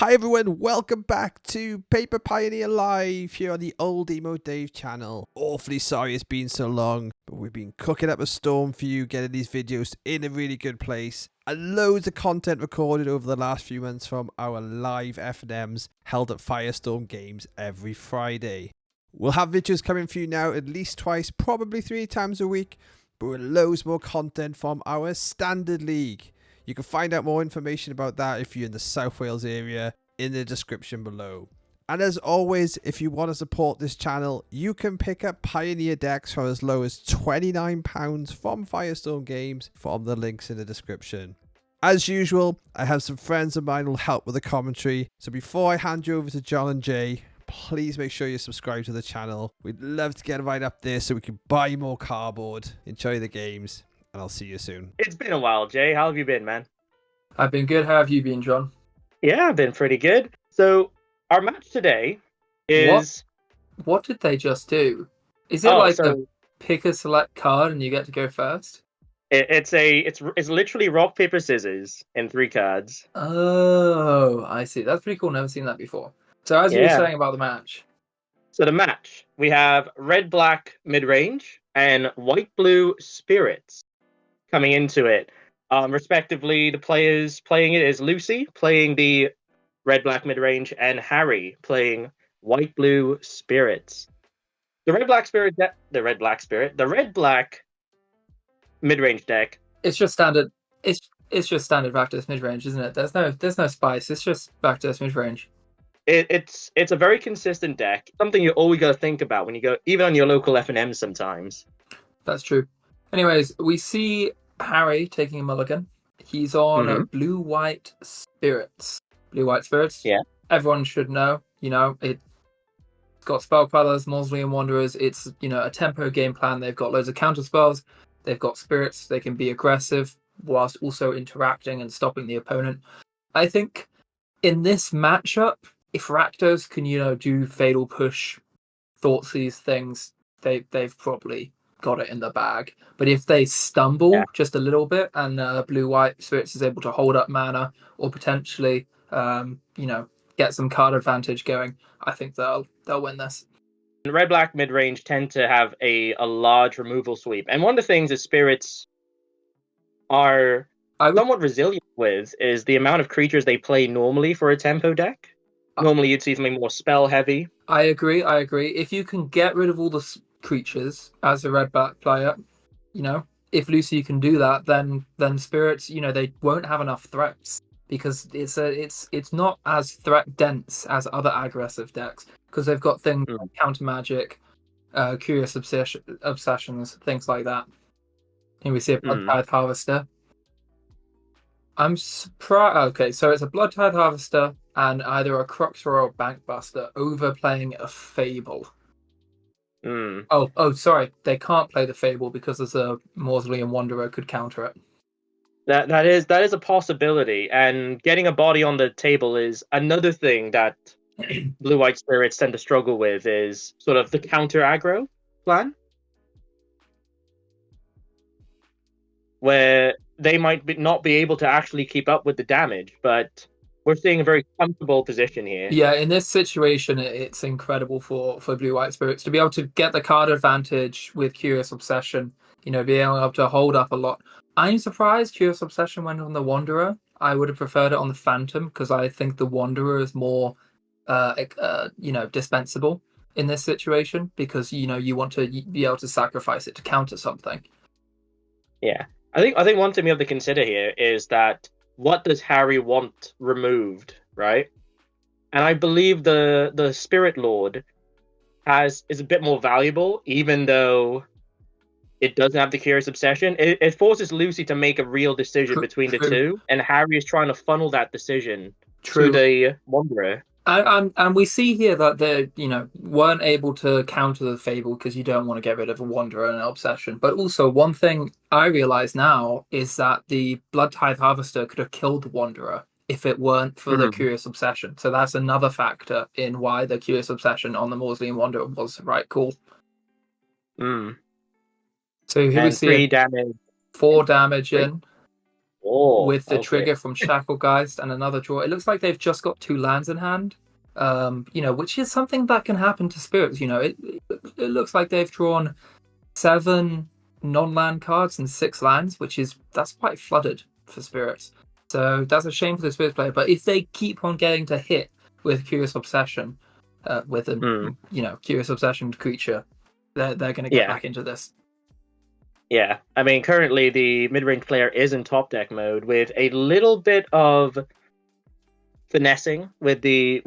Hi everyone, welcome back to Paper Pioneer Live here on the Old Emo Dave channel. Awfully sorry it's been so long, but we've been cooking up a storm for you, getting these videos in a really good place. And loads of content recorded over the last few months from our live F&Ms held at Firestorm Games every Friday. We'll have videos coming for you now at least twice, probably 3 times a week, but with loads more content from our Standard League. You can find out more information about that if you're in the South Wales area in the description below. And as always, if you want to support this channel, you can pick up Pioneer decks for as low as £29 from Firestorm Games from the links in the description. As usual, I have some friends of mine who will help with the commentary. So before I hand you over to John and Jay, please make sure you subscribe to the channel. We'd love to get right up there so we can buy more cardboard. Enjoy the games. And I'll see you soon. It's been a while, Jay. How have you been, man? I've been good. How have you been, John? Yeah, I've been pretty good. So, our match today is... What did they just do? Is it a pick a select card and you get to go first? It's literally rock, paper, scissors in 3 cards. Oh, I see. That's pretty cool. Never seen that before. So as you were saying about the match. So the match, we have red-black midrange and white-blue spirits coming into it. Respectively, the players playing it is Lucy playing the red-black midrange and Harry playing white-blue spirits. The red-black midrange deck. It's just standard. It's just standard Rakdos midrange, isn't it? There's no spice. It's just Rakdos midrange. It's a very consistent deck. Something you always got to think about when you go, even on your local F&M sometimes. That's true. Anyways, we see Harry taking a mulligan. He's on blue-white spirits. Blue-white spirits. Yeah. Everyone should know. It's got spell colors, Mausoleum Wanderers. It's a tempo game plan. They've got loads of counter spells. They've got spirits. They can be aggressive whilst also interacting and stopping the opponent. I think in this matchup, if Rakdos can do fatal push, Thoughtseize things, they've probably got it in the bag. But if they stumble just a little bit and blue-white spirits is able to hold up mana or potentially get some card advantage going, I think they'll win this. Red-black mid-range tend to have a large removal sweep. And one of the things that spirits are somewhat resilient with is the amount of creatures they play normally for a tempo deck. Normally you'd see something more spell-heavy. I agree. If you can get rid of all the creatures as a red-black player, if Lucy can do that, then spirits, they won't have enough threats because it's not as threat dense as other aggressive decks because they've got things like counter magic, curious obsessions, things like that. Here we see a Blood-Tithe Harvester. I'm surprised. Okay, so it's a Blood-Tithe Harvester and either a Crux or a Bankbuster overplaying a Fable. Oh, sorry. They can't play the Fable because there's a Mausoleum Wanderer could counter it. That is a possibility, and getting a body on the table is another thing that blue-white spirits tend to struggle with, is sort of the counter aggro plan, where they might not be able to actually keep up with the damage, but we're seeing a very comfortable position here. Yeah, in this situation, it's incredible for blue-white spirits to be able to get the card advantage with Curious Obsession, being able to hold up a lot. I'm surprised Curious Obsession went on the Wanderer. I would have preferred it on the Phantom because I think the Wanderer is more, dispensable in this situation because, you want to be able to sacrifice it to counter something. Yeah. I think one thing we have to consider here is that what does Harry want removed, right? And I believe the Spirit Lord is a bit more valuable, even though it doesn't have the Curious Obsession. It forces Lucy to make a real decision between the two, and Harry is trying to funnel that decision through the Wanderer. And we see here that they, weren't able to counter the Fable because you don't want to get rid of a Wanderer and an Obsession. But also, one thing I realize now is that the Blood-Tithe Harvester could have killed the Wanderer if it weren't for the Curious Obsession. So that's another factor in why the Curious Obsession on the Mausoleum Wanderer was right cool. So here we see 3 damage. 4 damage in. with the okay. trigger from Shacklegeist and another draw. It looks like they've just got 2 lands in hand, which is something that can happen to spirits. It looks like they've drawn 7 non-land cards and 6 lands, that's quite flooded for spirits. So that's a shame for the spirits player. But if they keep on getting to hit with Curious Obsession, with a Curious Obsession creature, they're going to get back into this. Yeah, I mean, currently the mid-range player is in top deck mode with a little bit of finessing with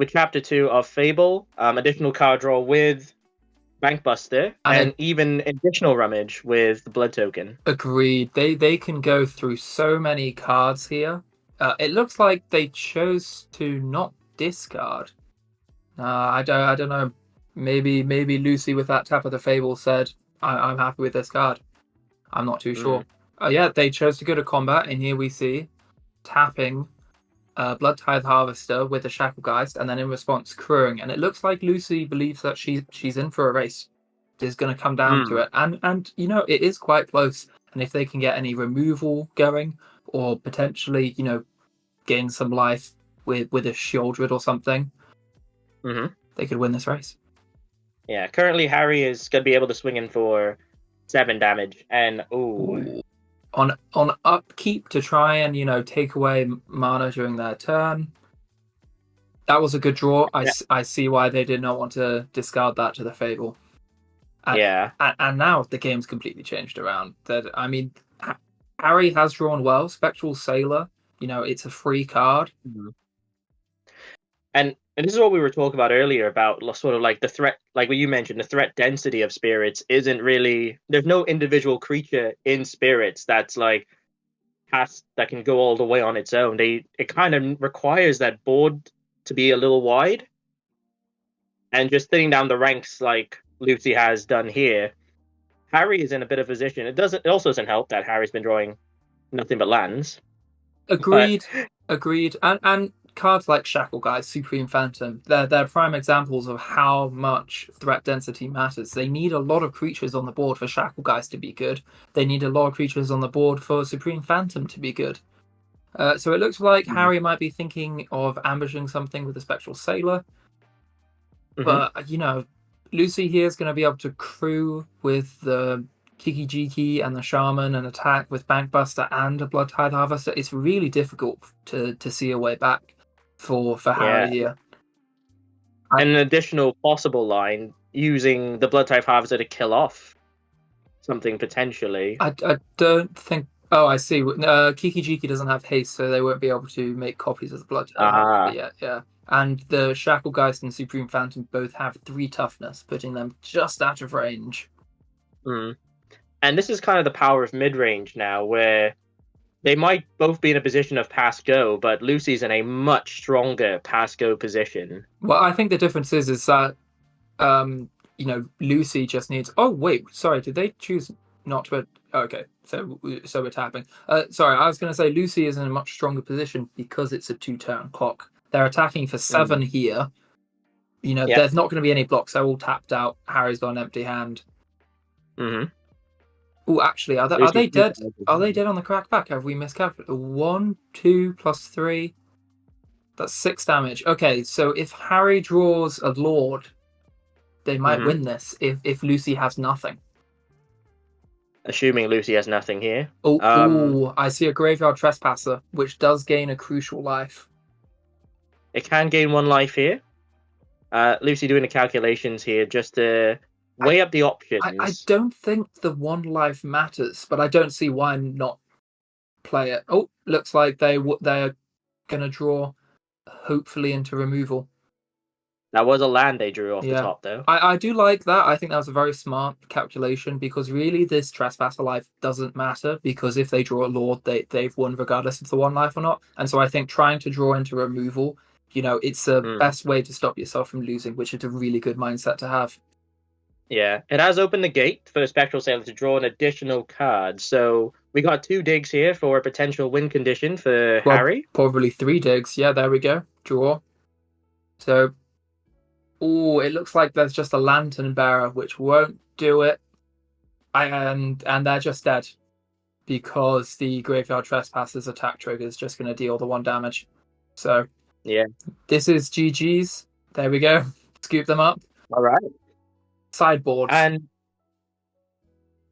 Chapter 2 of Fable, additional card draw with Bankbuster, and even additional rummage with the Blood Token. Agreed. They can go through so many cards here. It looks like they chose to not discard. I don't know. Maybe Lucy with that tap of the Fable said, I'm happy with this card. I'm not too sure. They chose to go to combat, and here we see tapping Blood Tithe Harvester with a Shacklegeist, and then in response crewing. And it looks like Lucy believes that she's in for a race. It's going to come down to it, and it is quite close. And if they can get any removal going, or potentially gain some life with a Shieldred or something, they could win this race. Yeah, currently Harry is going to be able to swing in for 7 damage, and on upkeep to try and take away mana during their turn. That was a good draw. I see why they did not want to discard that to the Fable. And now the game's completely changed around. Harry has drawn well. Spectral Sailor, it's a free card. And this is what we were talking about earlier about sort of like the threat, like what you mentioned, the threat density of spirits isn't really, there's no individual creature in spirits that's that can go all the way on its own. It kind of requires that board to be a little wide. And just thinning down the ranks like Lucy has done here, Harry is in a bit of a position. It also doesn't help that Harry's been drawing nothing but lands. Agreed. And cards like Shacklegeist, Supreme Phantom, they're prime examples of how much threat density matters. They need a lot of creatures on the board for Shacklegeist to be good. They need a lot of creatures on the board for Supreme Phantom to be good. So it looks like Harry might be thinking of ambushing something with the Spectral Sailor. But, Lucy here is going to be able to crew with the Kiki-Jiki and the Shaman and attack with Bankbuster and a Blood Tithe Harvester. It's really difficult to see a way back for Harry here. And an additional possible line using the Blood Tithe Harvester to kill off something potentially. I don't think. Oh, I see. Kiki-Jiki doesn't have haste, so they won't be able to make copies of the Blood Tithe Harvester yet. Yeah. And the Shacklegeist and Supreme Phantom both have 3 toughness, putting them just out of range. And this is kind of the power of mid-range now, where they might both be in a position of pass-go, but Lucy's in a much stronger pass-go position. Well, I think the difference is that, Lucy just needs... Oh, wait, sorry, did they choose not to... Okay, so we're tapping. Sorry, I was going to say Lucy is in a much stronger position because it's a 2-turn clock. They're attacking for 7 here. There's not going to be any blocks. They're all tapped out. Harry's got an empty hand. Oh, actually, are they dead? Are they dead on the crackback? Have we miscalculated? 1, 2 plus 3. That's 6 damage. Okay, so if Harry draws a Lord, they might win this if Lucy has nothing. Assuming Lucy has nothing here. I see a Graveyard Trespasser, which does gain a crucial life. It can gain 1 life here. Lucy doing the calculations here just to weigh up the options. I don't think the 1 life matters, but I don't see why not play it. Oh, looks like they're going to draw, hopefully, into removal. That was a land they drew off the top, though. I do like that. I think that was a very smart calculation, because really this Trespasser life doesn't matter, because if they draw a Lord, they've won regardless of the 1 life or not. And so I think trying to draw into removal, it's the best way to stop yourself from losing, which is a really good mindset to have. Yeah, it has opened the gate for Spectral Sailor to draw an additional card. So we got 2 digs here for a potential win condition for Harry. Probably 3 digs. Yeah, there we go. Draw. So, it looks like there's just a Lantern Bearer, which won't do it. And they're just dead. because the Graveyard Trespass's attack trigger is just going to deal the 1 damage. So Yeah. this is GG's. There we go. Scoop them up. All right. Sideboards. And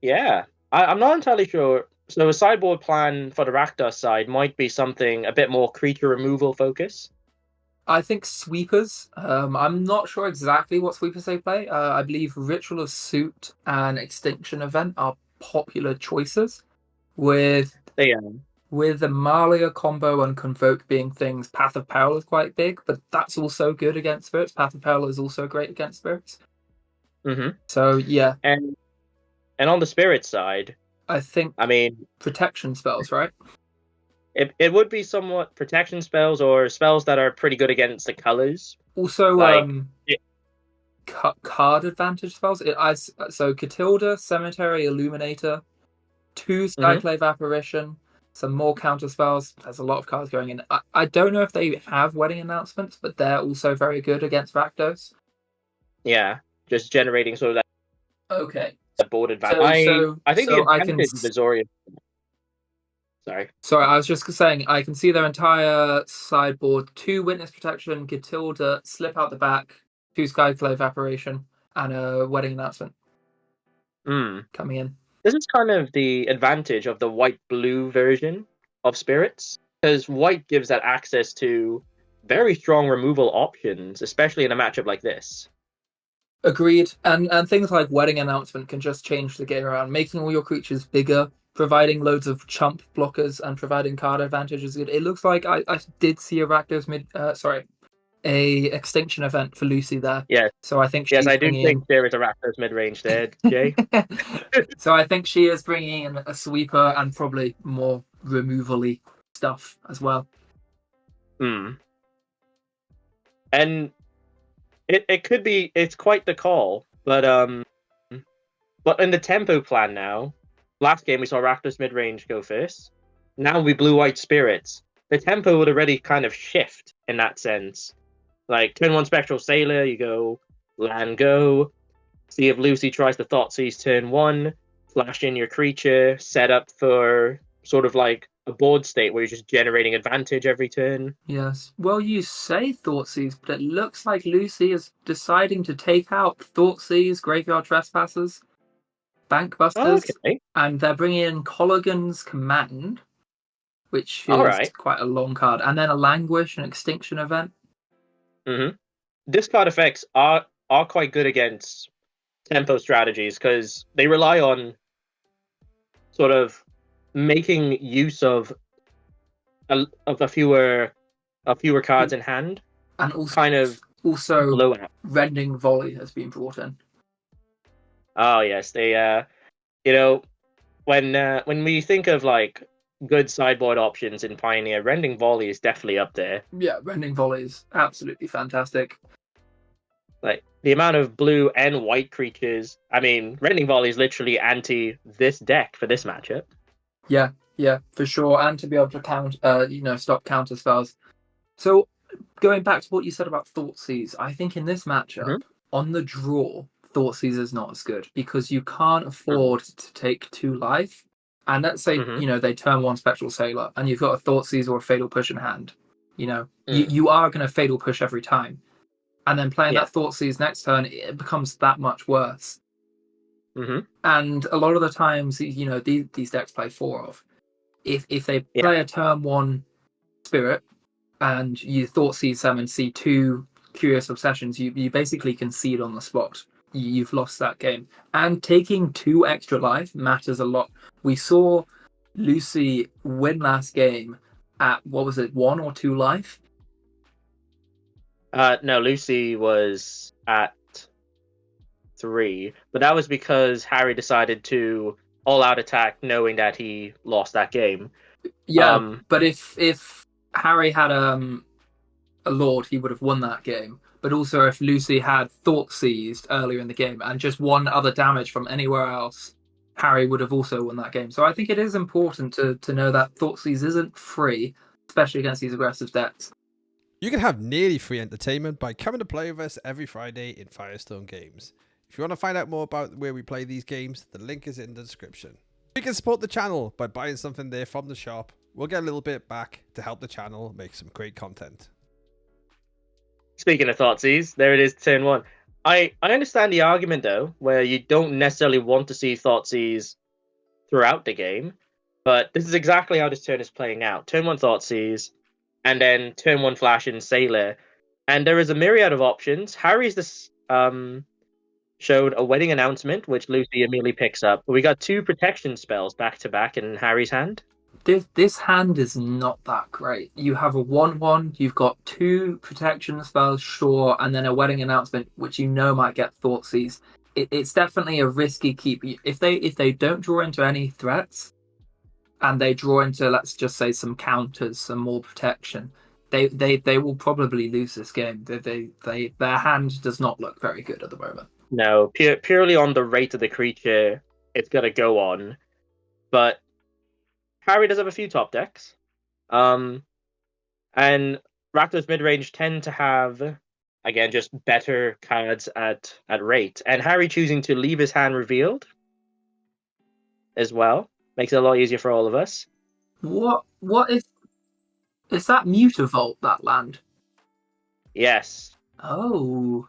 yeah, I'm not entirely sure. So a sideboard plan for the Rakdos side might be something a bit more creature removal focus. I think sweepers. I'm not sure exactly what sweepers they play. I believe Ritual of Suit and Extinction Event are popular choices, with the Malia combo and Convoke being things. Path of Peril is quite big, but that's also good against spirits. Path of Peril is also great against spirits. Mm-hmm. So yeah, and on the spirit side, I mean protection spells, right? It would be somewhat protection spells or spells that are pretty good against the colors. Also, card advantage spells. So Catilda, Cemetery, Illuminator, 2 Skyclave Apparition, some more counter spells. There's a lot of cards going in. I don't know if they have Wedding Announcements, but they're also very good against Rakdos. Yeah, just generating sort of that. Okay. Board advantage. I think the advantage of Azorius. Sorry, I was just saying I can see their entire sideboard: 2 Witness Protection, Catilda, Slip Out the Back, 2 Skyclave Apparition, and a Wedding Announcement coming in. This is kind of the advantage of the white-blue version of spirits, because white gives that access to very strong removal options, especially in a matchup like this. Agreed. And things like Wedding Announcement can just change the game around, making all your creatures bigger, providing loads of chump blockers, and providing card advantage is good. It looks like I did see a Rakdos a Extinction Event for Lucy there. Yeah. So I think I do think there is a Rakdos midrange there, Jay. So I think she is bringing in a sweeper and probably more removal-y stuff as well. And it could be, it's quite the call, but in the tempo plan now, last game we saw Rakdos midrange go first. Now we blue-white spirits. The tempo would already kind of shift in that sense. Like turn 1 Spectral Sailor, you go land go. See if Lucy tries to Thoughtseize turn 1, flash in your creature, set up for sort of like a board state where you're just generating advantage every turn. Yes. Well, you say Thoughtseize, but it looks like Lucy is deciding to take out Thoughtseize, Graveyard Trespassers, Bankbusters, and they're bringing in Colligan's Command, which is quite a long card, and then a Languish and Extinction Event. Discard effects are quite good against tempo strategies because they rely on sort of making use of a fewer cards in hand, and also kind of Rending Volley has been brought in. Oh yes, they when we think of like good sideboard options in Pioneer, Rending Volley is definitely up there. Yeah, Rending Volley is absolutely fantastic. Like the amount of blue and white creatures. I mean, Rending Volley is literally anti this deck for this matchup. Yeah, for sure, and to be able to stop counter spells. So going back to what you said about Thoughtseize, I think in this matchup, on the draw, Thoughtseize is not as good because you can't afford to take 2 life. And let's say, they turn 1 Spectral Sailor and you've got a Thoughtseize or a Fatal Push in hand. You are going to Fatal Push every time. And then playing that Thoughtseize next turn, it becomes that much worse. And a lot of the times, these decks play 4 of. If they play a turn 1 Spirit and you Thoughtseize them and see 2 Curious Obsessions, you basically concede on the spot. You've lost that game. And taking 2 extra life matters a lot. We saw Lucy win last game at, 1 or 2 life? No, Lucy was at 3, but that was because Harry decided to all-out attack knowing that he lost that game. Yeah, but if Harry had a Lord, he would have won that game. But also if Lucy had Thoughtseize earlier in the game and just 1 other damage from anywhere else, Harry would have also won that game. So I think it is important to know that Thoughtseize isn't free, especially against these aggressive decks. You can have nearly free entertainment by coming to play with us every Friday in Firestone Games. If you want to find out more about where we play these games, the link is in the description. You can support the channel by buying something there from the shop. We'll get a little bit back to help the channel make some great content. Speaking of Thoughtseize, there it is, turn 1. I understand the argument, though, where you don't necessarily want to see Thoughtseize throughout the game, but this is exactly how this turn is playing out. Turn 1 Thoughtseize, and then turn 1 Flash and Sailor. And there is a myriad of options. Harry's this showed a wedding announcement, which Lucy immediately picks up. We got 2 protection spells back-to-back in Harry's hand. This hand is not that great. You have a 1/1, you've got 2 protection spells, sure, and then a wedding announcement, which you know might get Thoughtseize. It's definitely a risky keep. If they don't draw into any threats, and they draw into, let's just say, some counters, some more protection, they will probably lose this game. Their hand does not look very good at the moment. No, purely on the rate of the creature, it's going to go on. But Harry does have a few top decks. And Rakdos Midrange tend to have, again, just better cards at rate. And Harry choosing to leave his hand revealed as well makes it a lot easier for all of us. What is that Mutavault, that land? Yes. Oh.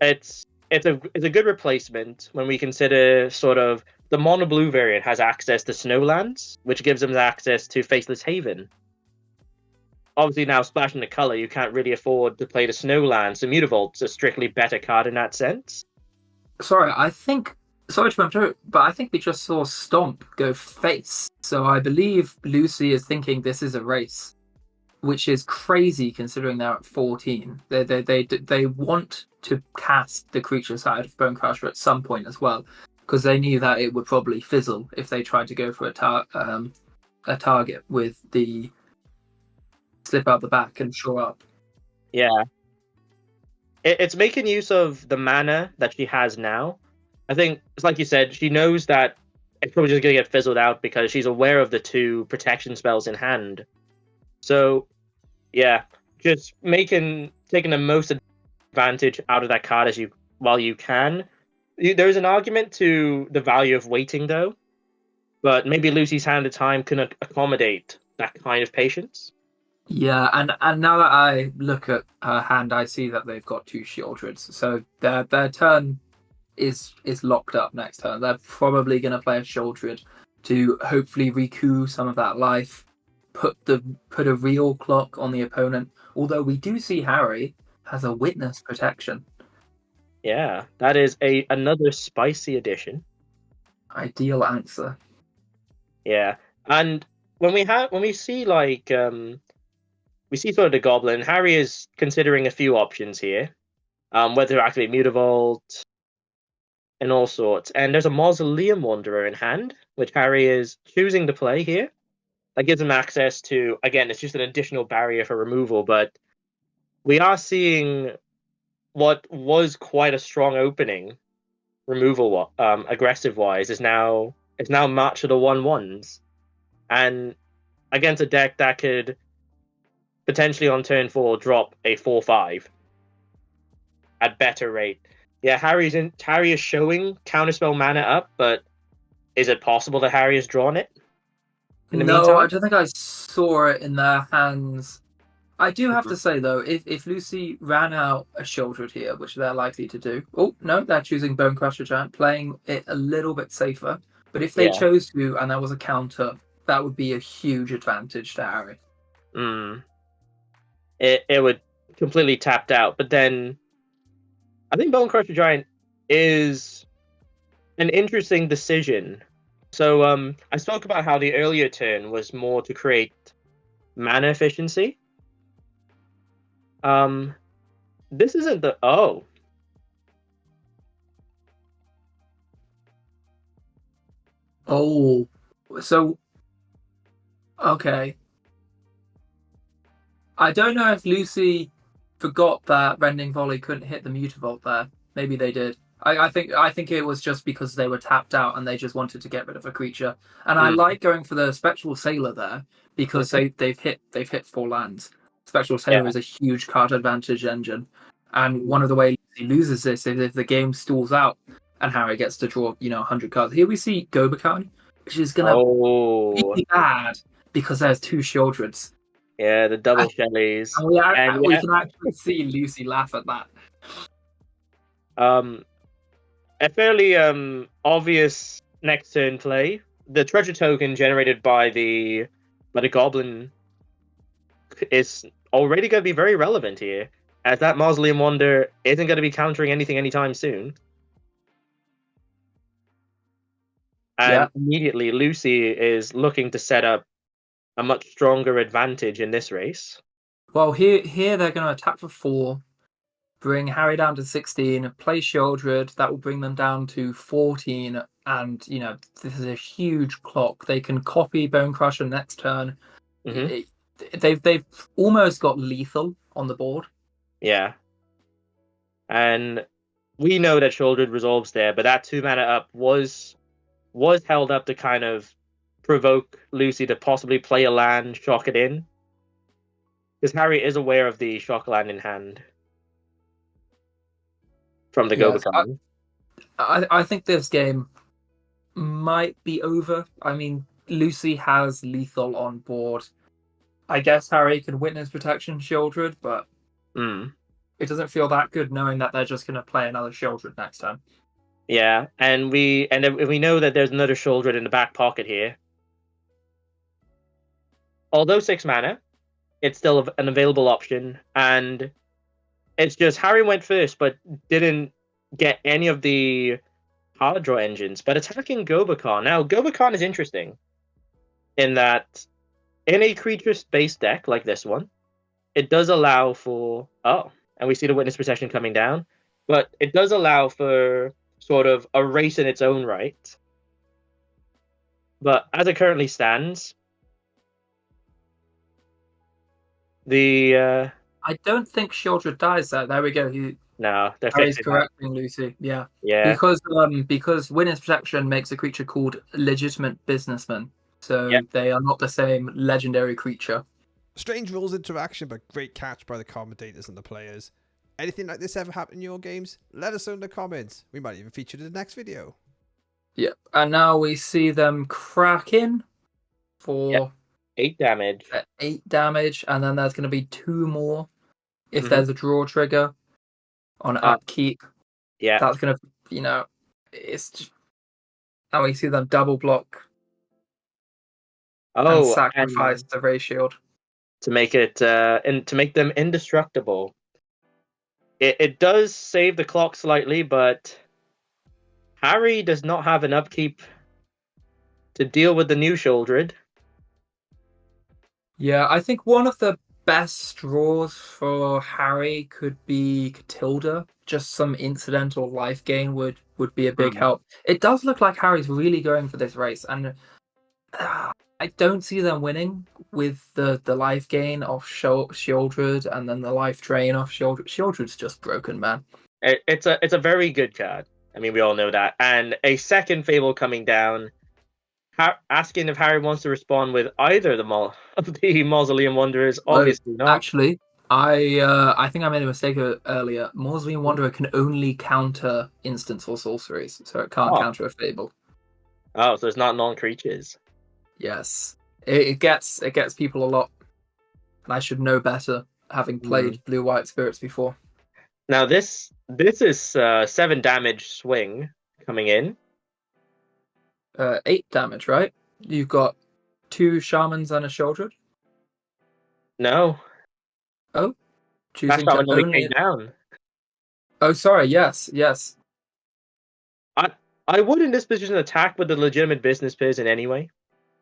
It's a good replacement when we consider sort of the mono blue variant has access to Snowlands, which gives them access to Faceless Haven. Obviously now splashing the color, you can't really afford to play the Snowlands, so Mutavault's a strictly better card in that sense. Sorry to interrupt, but I think we just saw Stomp go face. So I believe Lucy is thinking this is a race, which is crazy considering they're at 14. They want to cast the creature side of Bonecrusher at some point as well, because they knew that it would probably fizzle if they tried to go for a target with the slip out the back and shore up. Yeah. It's making use of the mana that she has now. I think, it's like you said, she knows that it's probably just going to get fizzled out because she's aware of the 2 protection spells in hand. So, yeah, just taking the most advantage out of that card while you can. There's an argument to the value of waiting, though, but maybe Lucy's Hand of Time can accommodate that kind of patience. Yeah, and now that I look at her hand, I see that they've got 2 Shieldreds, so their turn is locked up next turn. They're probably going to play a Shieldred to hopefully recoup some of that life, put a real clock on the opponent. Although we do see Harry has a Witness Protection. Yeah, that is another spicy addition. Ideal answer. Yeah, and when we see like we see sort of the Goblin, Harry is considering a few options here, whether to activate Mutavault and all sorts. And there's a Mausoleum Wanderer in hand, which Harry is choosing to play here. That gives him access to, again, it's just an additional barrier for removal, but we are seeing what was quite a strong opening removal aggressive wise is now matched to the 1/1s, and against a deck that could potentially on turn 4 drop a 4/5 at better rate. Yeah, Harry is showing counterspell mana up, but is it possible that Harry has drawn it? No, I don't think I saw it in their hands. I do have to say, though, if Lucy ran out a Shieldred here, which they're likely to do... Oh, no, they're choosing Bonecrusher Giant, playing it a little bit safer. But if they chose to, and there was a counter, that would be a huge advantage to Harry. It would completely tapped out. But then, I think Bonecrusher Giant is an interesting decision. So I spoke about how the earlier turn was more to create mana efficiency. This isn't the... Oh. Oh. So... Okay. I don't know if Lucy forgot that Rending Volley couldn't hit the Mutavault there. Maybe they did. I think it was just because they were tapped out and they just wanted to get rid of a creature. And I like going for the Spectral Sailor there because they've hit 4 lands. Spectral Sailor is a huge card advantage engine, and one of the ways Lucy loses this is if the game stalls out and Harry gets to draw 100 cards. Here we see Gobekhan, which is gonna be bad because there's 2 Shieldreds. Yeah, the double Shellys. And we can actually see Lucy laugh at that. A fairly obvious next turn play. The treasure token generated by the goblin is already going to be very relevant here, as that Mausoleum Wonder isn't going to be countering anything anytime soon. And immediately, Lucy is looking to set up a much stronger advantage in this race. Well, here they're going to attack for 4, bring Harry down to 16, play Shieldred. That will bring them down to 14. And, this is a huge clock. They can copy Bone Crusher next turn. Mm-hmm. They've almost got lethal on the board. Yeah. And we know that Shieldred resolves there, but that 2-mana up was held up to kind of provoke Lucy to possibly play a land, shock it in. Because Harry is aware of the shock land in hand from the Gobekhan. I think this game might be over. I mean, Lucy has lethal on board. I guess Harry can Witness Protection Shieldred, but it doesn't feel that good knowing that they're just going to play another Shieldred next time. Yeah, and we know that there's another Shieldred in the back pocket here. Although 6 mana, it's still an available option, and it's just Harry went first, but didn't get any of the card draw engines. But attacking Gobekhan. Now, Gobekhan is interesting in that in a creature-based deck like this one, it does allow for... Oh, and we see the Witness Protection coming down. But it does allow for sort of a race in its own right. But as it currently stands, I don't think Shieldred dies there. There we go. No, they're Harry's correcting Lucy. Yeah. Because Witness Protection makes a creature called Legitimate Businessman. So they are not the same legendary creature. Strange rules interaction, but great catch by the commentators and the players. Anything like this ever happen in your games? Let us know in the comments. We might even feature it in the next video. Yep. And now we see them crack in for 8 damage. 8 damage, and then there's going to be 2 more if there's a draw trigger on upkeep. Yeah. That's going to, it's just... And we see them double block. And sacrifice the Ray Shield. To make it, to make them indestructible. It does save the clock slightly, but Harry does not have an upkeep to deal with the new Shieldred. Yeah, I think one of the best draws for Harry could be Catilda. Just some incidental life gain would be a big help. It does look like Harry's really going for this race, and I don't see them winning with the life gain off Shieldred and then the life drain off Shieldred. Shieldred's just broken, man. It's a very good card. I mean, we all know that. And a second Fable coming down, asking if Harry wants to respond with either the Mausoleum Wanderers. Obviously not. Actually, I think I made a mistake earlier. Mausoleum Wanderer can only counter instants or sorceries, so it can't counter a Fable. Oh, so it's not non-creatures. Yes, it gets people a lot, and I should know better, having played Blue-White Spirits before. Now this is 7 damage swing coming in. 8 damage, right? You've got 2 Shamans and a Shieldred. No. Oh, choosing to only came down. Oh, sorry. Yes. I would in this position attack with the Legitimate Business Person anyway.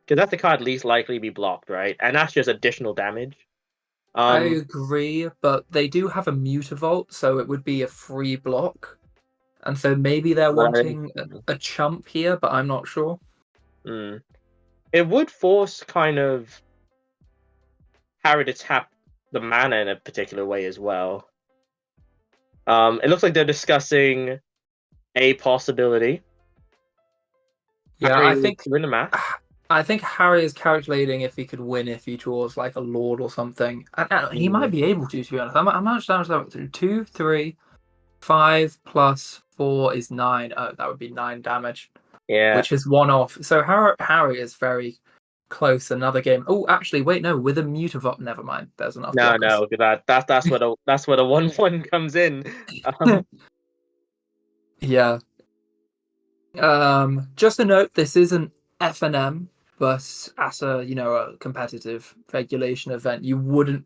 Because that's the card least likely to be blocked, right? And that's just additional damage. I agree, but they do have a Mutavault, so it would be a free block. And so maybe they're wanting a chump here, but I'm not sure. It would force kind of Harry to tap the mana in a particular way as well. It looks like they're discussing a possibility. Yeah, Harry, win the match. I think Harry is calculating if he could win if he draws like a Lord or something. And he might be able to be honest. How much damage is that? 2, 3, 5 plus 4 is 9. Oh, that would be 9 damage, Yeah. which is 1 off. So Harry is very close. Another game. Oh, actually, wait, no. With a Mutavault, never mind. There's enough. No, blockers. that's where the 1/1 comes in. Yeah. Just a note, this isn't FNM, but as a competitive regulation event,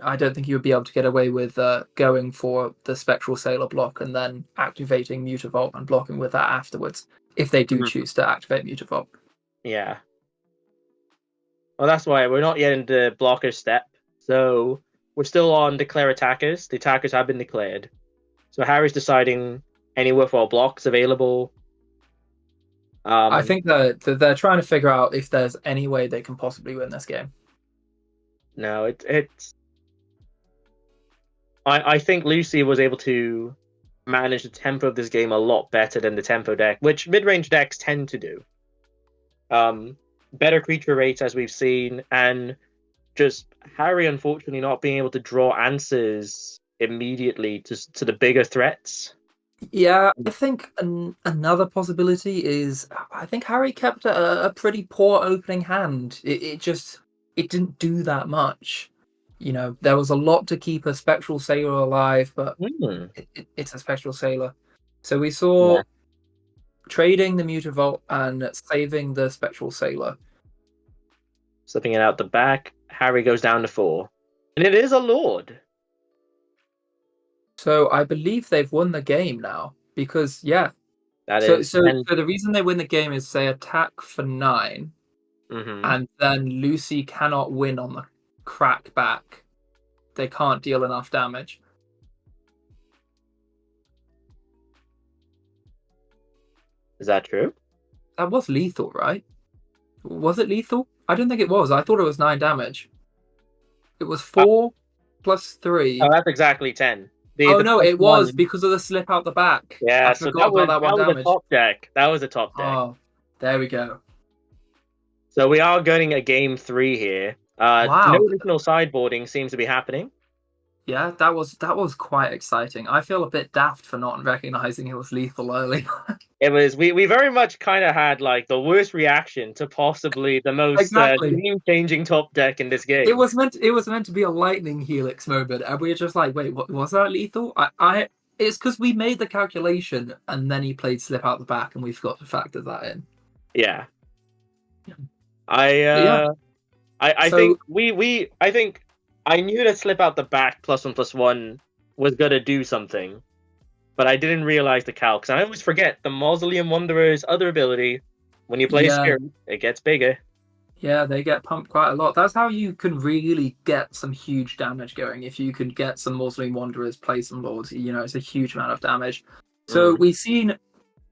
I don't think you would be able to get away with going for the Spectral Sailor block and then activating Mutavault and blocking with that afterwards, if they do choose to activate Mutavault. Yeah. Well, that's why we're not yet in the blocker step, so we're still on declare attackers. The attackers have been declared. So Harry's deciding any worthwhile blocks available. I think that they're trying to figure out if there's any way they can possibly win this game. No, it's. I think Lucy was able to manage the tempo of this game a lot better than the tempo deck, which mid-range decks tend to do. Better creature rates, as we've seen, and just Harry unfortunately not being able to draw answers immediately to the bigger threats. Yeah, I think another possibility is I think Harry kept a pretty poor opening hand. It didn't do that much. There was a lot to keep a Spectral Sailor alive, but it's a Spectral Sailor. So we saw trading the Mutavault and saving the Spectral Sailor. Slipping it out the back, Harry goes down to 4. And it is a Lord. So I believe they've won the game now because So the reason they win the game is they attack for 9, and then Lucy cannot win on the crack back. They can't deal enough damage. Is that true? That was lethal, right? Was it lethal? I don't think it was. I thought it was 9 damage. It was 4 plus 3. Oh, that's exactly 10. It was because of the slip out the back. Yeah, I forgot about that one damage. A top deck. That was a top deck. Oh, there we go. So we are getting a game 3 here. Wow. No additional sideboarding seems to be happening. Yeah, that was quite exciting. I feel a bit daft for not recognizing it was lethal early. It was. We very much kind of had like the worst reaction to possibly the most game-changing top deck in this game. It was meant to be a lightning helix moment, and we were just like, wait, what was that lethal? It's because we made the calculation and then he played slip out the back, and we forgot to factor that in. Yeah. I think I knew that slip out the back +1/+1 was gonna do something, but I didn't realize the calcs. And I always forget the Mausoleum Wanderer's other ability. When you play Spirit, it gets bigger. Yeah, they get pumped quite a lot. That's how you can really get some huge damage going. If you can get some Mausoleum Wanderers, play some Lords, it's a huge amount of damage. So we've seen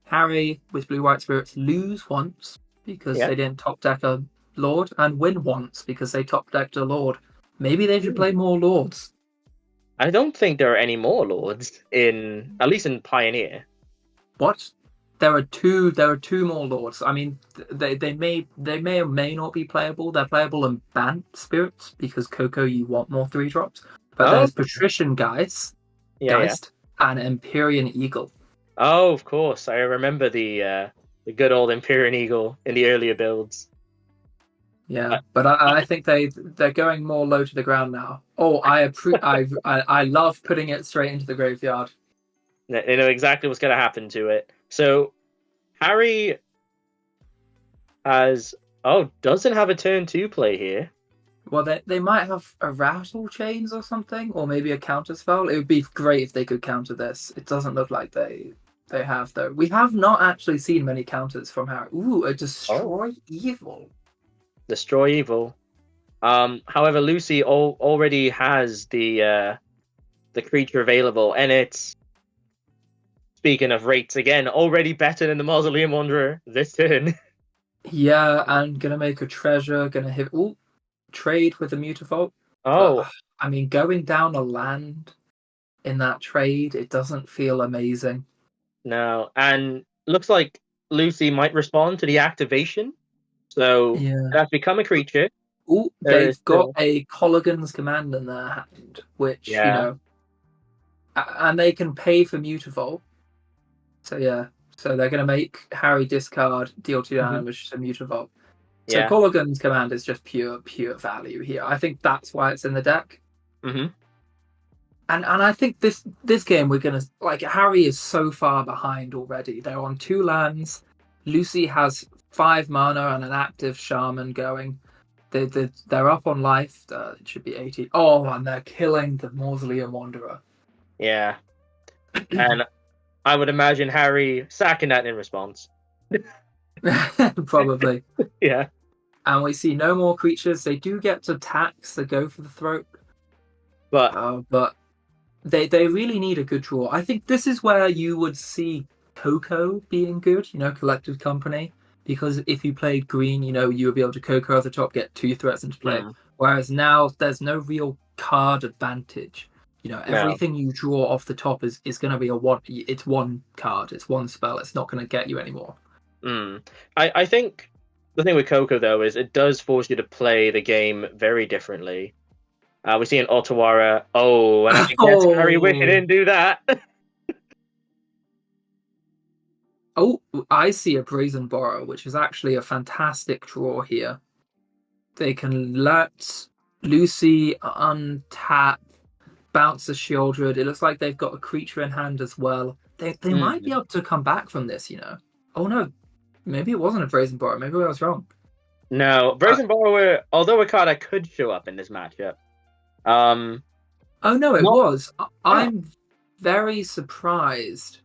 Harry with Blue-White Spirits lose once because they didn't top deck a Lord, and win once because they top decked a Lord. Maybe they should play more Lords. I don't think there are any more Lords at least in Pioneer. What? There are two more Lords. I mean, they may or may not be playable. They're playable in Bant Spirits because Coco, you want more 3-drops. But there's Patrician Geist, and Empyrean Eagle. Oh, of course. I remember the good old Empyrean Eagle in the earlier builds. Yeah, but I think they're going more low to the ground now. Oh, I love putting it straight into the graveyard. They know exactly what's going to happen to it. So Harry doesn't have a turn 2 play here. Well, they might have a Rattle Chains or something, or maybe a counter spell. It would be great if they could counter this. It doesn't look like they have, though. We have not actually seen many counters from Harry. Ooh, a Destroy Evil. Destroy Evil. However, Lucy already has the creature available, and it's, speaking of rates again, already better than the Mausoleum Wanderer this turn. Yeah, and gonna make a treasure, gonna hit trade with the Mutavault. Oh. But, I mean, going down a land in that trade, it doesn't feel amazing. No, and looks like Lucy might respond to the activation. So that's become a creature. Oh, they've got a Colligan's Command in their hand, which, and they can pay for Mutavault. So yeah, so they're going to make Harry discard, deal 2 Mhm. damage to Mutavault. So Yeah. Colligan's command is just pure value here. I think that's why it's in the deck. Hmm. And I think this game we're gonna like Harry is so far behind already. They're on 2 lands. Lucy has 5 mana and an active shaman going. They're up on life. It should be 80. Oh, and they're killing the Mausoleum Wanderer. Yeah. And I would imagine Harry sacking that in response. Probably. Yeah. And we see no more creatures. They do get to tax the go for the throat. But they really need a good draw. I think this is where you would see Coco being good, Collected Company. Because if you played green, you would be able to Coco at the top, get 2 threats into play. Whereas now there's no real card advantage. Everything you draw off the top is going to be it's 1 card, it's 1 spell. It's not going to get you anymore. I think the thing with Coco, though, is it does force you to play the game very differently. We see an Otawara. Oh, and I guess Harry wish he didn't do that. Oh, I see a Brazen Borrow, which is actually a fantastic draw here. They can let Lucy untap, bounce a Shieldred. It looks like they've got a creature in hand as well. They might be able to come back from this, Oh no, maybe it wasn't a Brazen Borrow. Maybe I was wrong. No, Brazen Borrower, although a card that could show up in this matchup. Oh no, it was. I'm very surprised.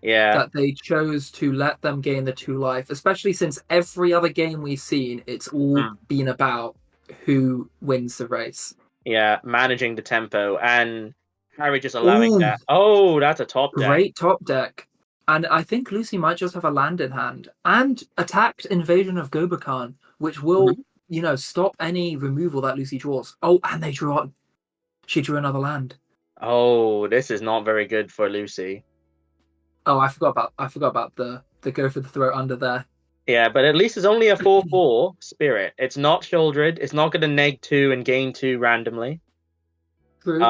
Yeah. That they chose to let them gain the 2 life, especially since every other game we've seen, it's all been about who wins the race. Yeah, managing the tempo, and Harry just allowing that. Oh, that's a top deck. Great top deck. And I think Lucy might just have a land in hand. And attacked Invasion of Gobekhan, which will, stop any removal that Lucy draws. Oh, and she drew another land. Oh, this is not very good for Lucy. Oh, I forgot about the go for the throat under there. Yeah, but at least it's only a 4/4 spirit. It's not Shieldred. It's not going to neg 2 and gain 2 randomly. True.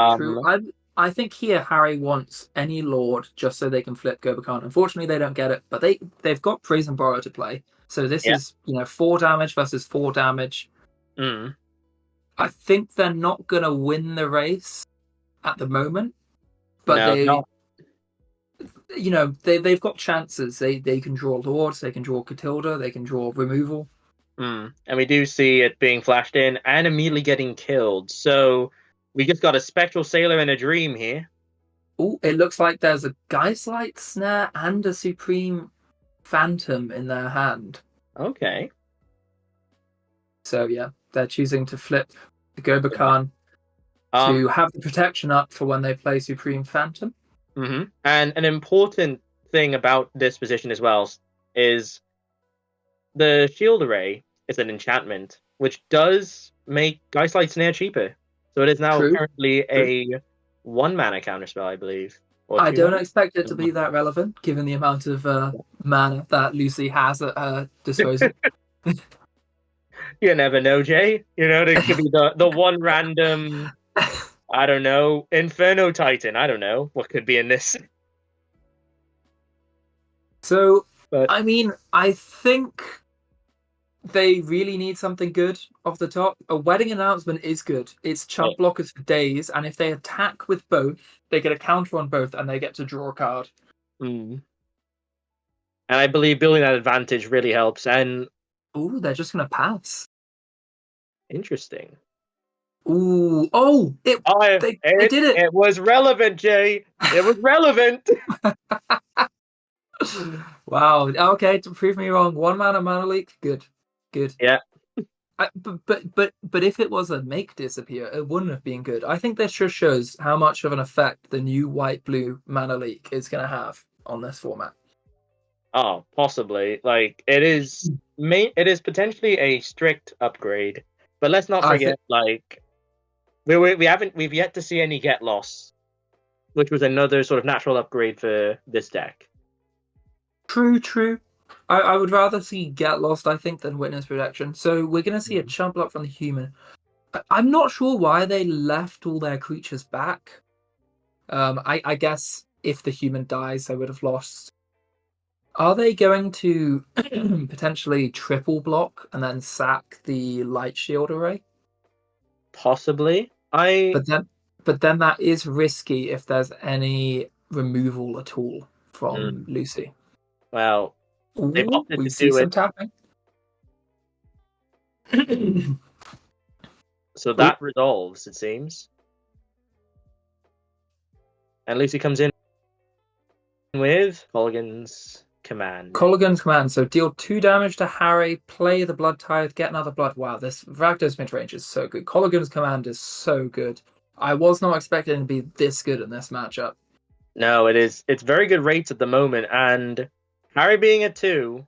I think here Harry wants any Lord just so they can flip Gobekhan. Unfortunately, they don't get it, but they've got Brazen Borrow to play. So this is 4 damage versus 4 damage. I think they're not going to win the race at the moment, but they've got chances. They can draw Lords, they can draw Catilda, they can draw removal. And we do see it being flashed in and immediately getting killed. So we just got a Spectral Sailor and a Dream here. Oh, it looks like there's a Geistlight Snare and a Supreme Phantom in their hand. Okay. So yeah, they're choosing to flip the Gobekhan to have the protection up for when they play Supreme Phantom. And an important thing about this position as well is the Shield Array is an enchantment, which does make Geistlight Snare cheaper. So it is now currently a 1 mana counterspell, I believe. I don't expect it to be that relevant, given the amount of mana that Lucy has at her disposal. You never know, Jay. There could be the one random... I don't know, Inferno Titan. I don't know what could be in this. So, I think they really need something good off the top. A Wedding Announcement is good. It's chump blockers for days, and if they attack with both, they get a counter on both, and they get to draw a card. And I believe building that advantage really helps. And they're just going to pass. Interesting. Ooh! Oh! They did it! It was relevant, Jay. It was relevant. Wow. Okay, to prove me wrong, 1 mana leak. Good. Yeah. But if it was a make disappear, it wouldn't have been good. I think this just shows how much of an effect the new white-blue mana leak is going to have on this format. Oh, possibly. Like it is potentially a strict upgrade, but let's not forget, we've yet to see any Get Lost, which was another sort of natural upgrade for this deck. True. I would rather see Get Lost, I think, than Witness Protection. So we're going to see a chump block from the human. I'm not sure why they left all their creatures back. I guess if the human dies, they would have lost Are they going to potentially triple block and then sack the light shield array? Possibly. But then that is risky if there's any removal at all from Lucy. Well, they've Ooh, opted we to see do some it. tapping. So that resolves, it seems. And Lucy comes in with Colligan's command. Colligan's command. So deal 2 damage to Harry, play the Blood Tithe, get another blood. Wow, this Rakdos midrange is so good. Colligan's command is so good. I was not expecting it to be this good in this matchup. No, it is. It's very good rates at the moment, and Harry being at 2.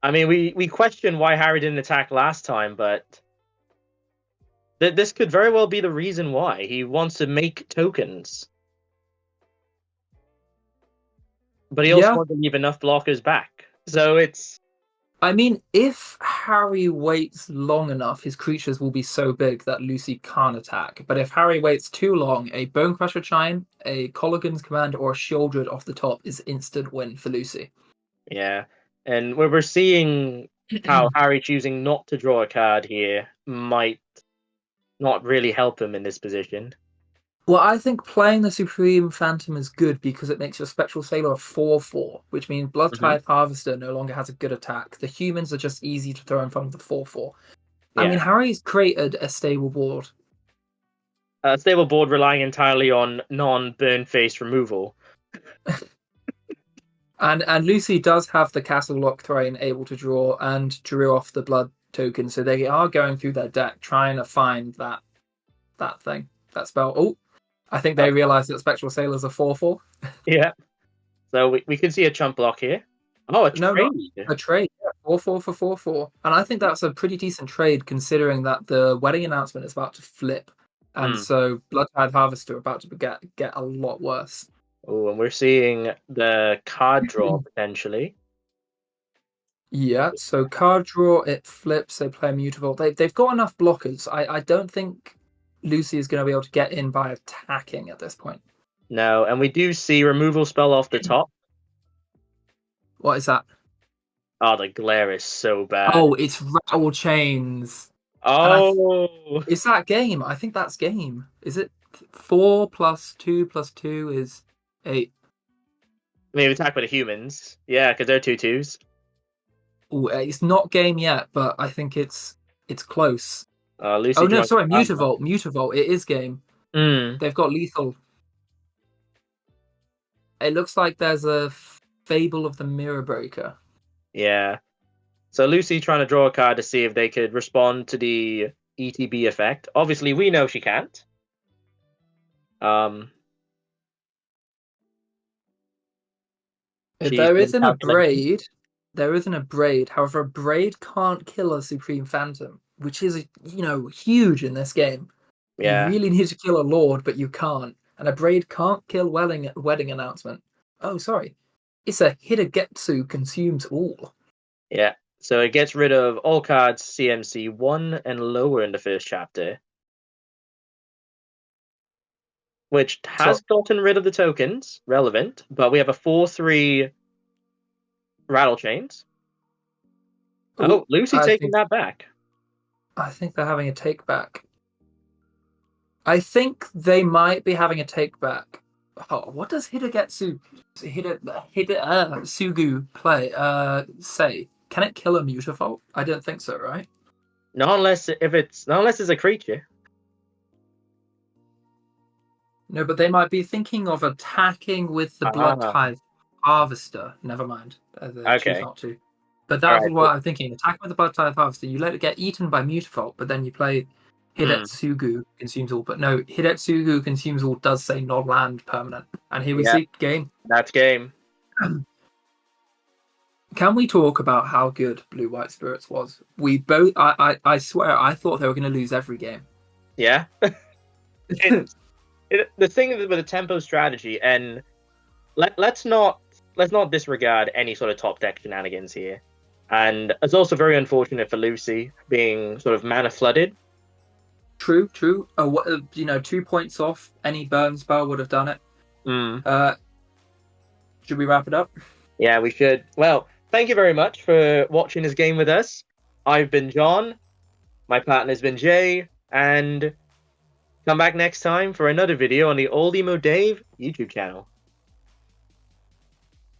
I mean, we question why Harry didn't attack last time, but this could very well be the reason why. He wants to make tokens. But he also wants to leave enough blockers back. So it's... I mean, if Harry waits long enough, his creatures will be so big that Lucy can't attack. But if Harry waits too long, a Bone Crusher Chime, a Colligan's Command, or a Shieldred off the top is instant win for Lucy. Yeah, and we're seeing how Harry choosing not to draw a card here might not really help him in this position. Well, I think playing the Supreme Phantom is good because it makes your Spectral Sailor a 4/4, which means Blood Tithe Harvester no longer has a good attack. The humans are just easy to throw in front of the 4/4. Yeah. I mean, Harry's created a stable board. A stable board relying entirely on non-burn face removal. And Lucy does have the Castle Lock Thrain able to draw and drew off the blood token, so they are going through their deck trying to find that thing, that spell. Oh, I think they realize that Spectral Sailor's a 4/4. Yeah. So we can see a chump block here. Oh, a trade. No, a trade. Yeah, 4/4 for 4/4. And I think that's a pretty decent trade considering that the wedding announcement is about to flip. And so Blood Tithe Harvester are about to get a lot worse. Oh, and we're seeing the card draw potentially. Yeah, so card draw, it flips, they play Mutavault. They've got enough blockers. I don't think Lucy is going to be able to get in by attacking at this point. No, and we do see removal spell off the top. What is that? Oh, the glare is so bad. Oh, it's Rattle Chains. Oh! Is that game? I think that's game. Is it 4 + 2 + 2 is 8? Maybe attack by the humans. Yeah, because they're 2/2s. Oh, it's not game yet, but I think it's close. Lucy no, sorry, Mutavault. It is game. They've got lethal. It looks like there's a Fable of the Mirror Breaker. Yeah. So Lucy trying to draw a card to see if they could respond to the ETB effect. Obviously, we know she can't. There isn't a braid. There isn't a braid. However, a braid can't kill a Supreme Phantom, which is, huge in this game. Yeah. You really need to kill a Lord, but you can't. And a braid can't kill wedding announcement. Oh, sorry. It's a Hitagetsu consumes all. Yeah. So it gets rid of all cards CMC 1 and lower in the first chapter. Which has gotten rid of the tokens, relevant, but we have a 4/3 Rattle Chains. Oh, Lucy taking that back. I think they're having a take back. I think they might be having a take back. Oh, what does Sugu play? Say? Can it kill a Mutavault? I don't think so, right? Not unless it's a creature. No, but they might be thinking of attacking with the Blood Tithe Harvester. Never mind. Choose not to. But that's what I'm thinking. Attack with the Blood Tithe Harvester. You let it get eaten by Mutavault, but then you play Hidetsugu consumes all. But no, Hidetsugu consumes all does say not land permanent. And here we see game. That's game. Can we talk about how good Blue White Spirits was? We both. I swear, I thought they were going to lose every game. Yeah. The thing with the tempo strategy, and let's not disregard any sort of top deck shenanigans here. And it's also very unfortunate for Lucy being sort of mana flooded. True. 2 points off any burn spell would have done it. Should we wrap it up? Yeah, we should. Well, thank you very much for watching this game with us. I've been John. My partner's been Jay. And come back next time for another video on the Old Emo Dave YouTube channel.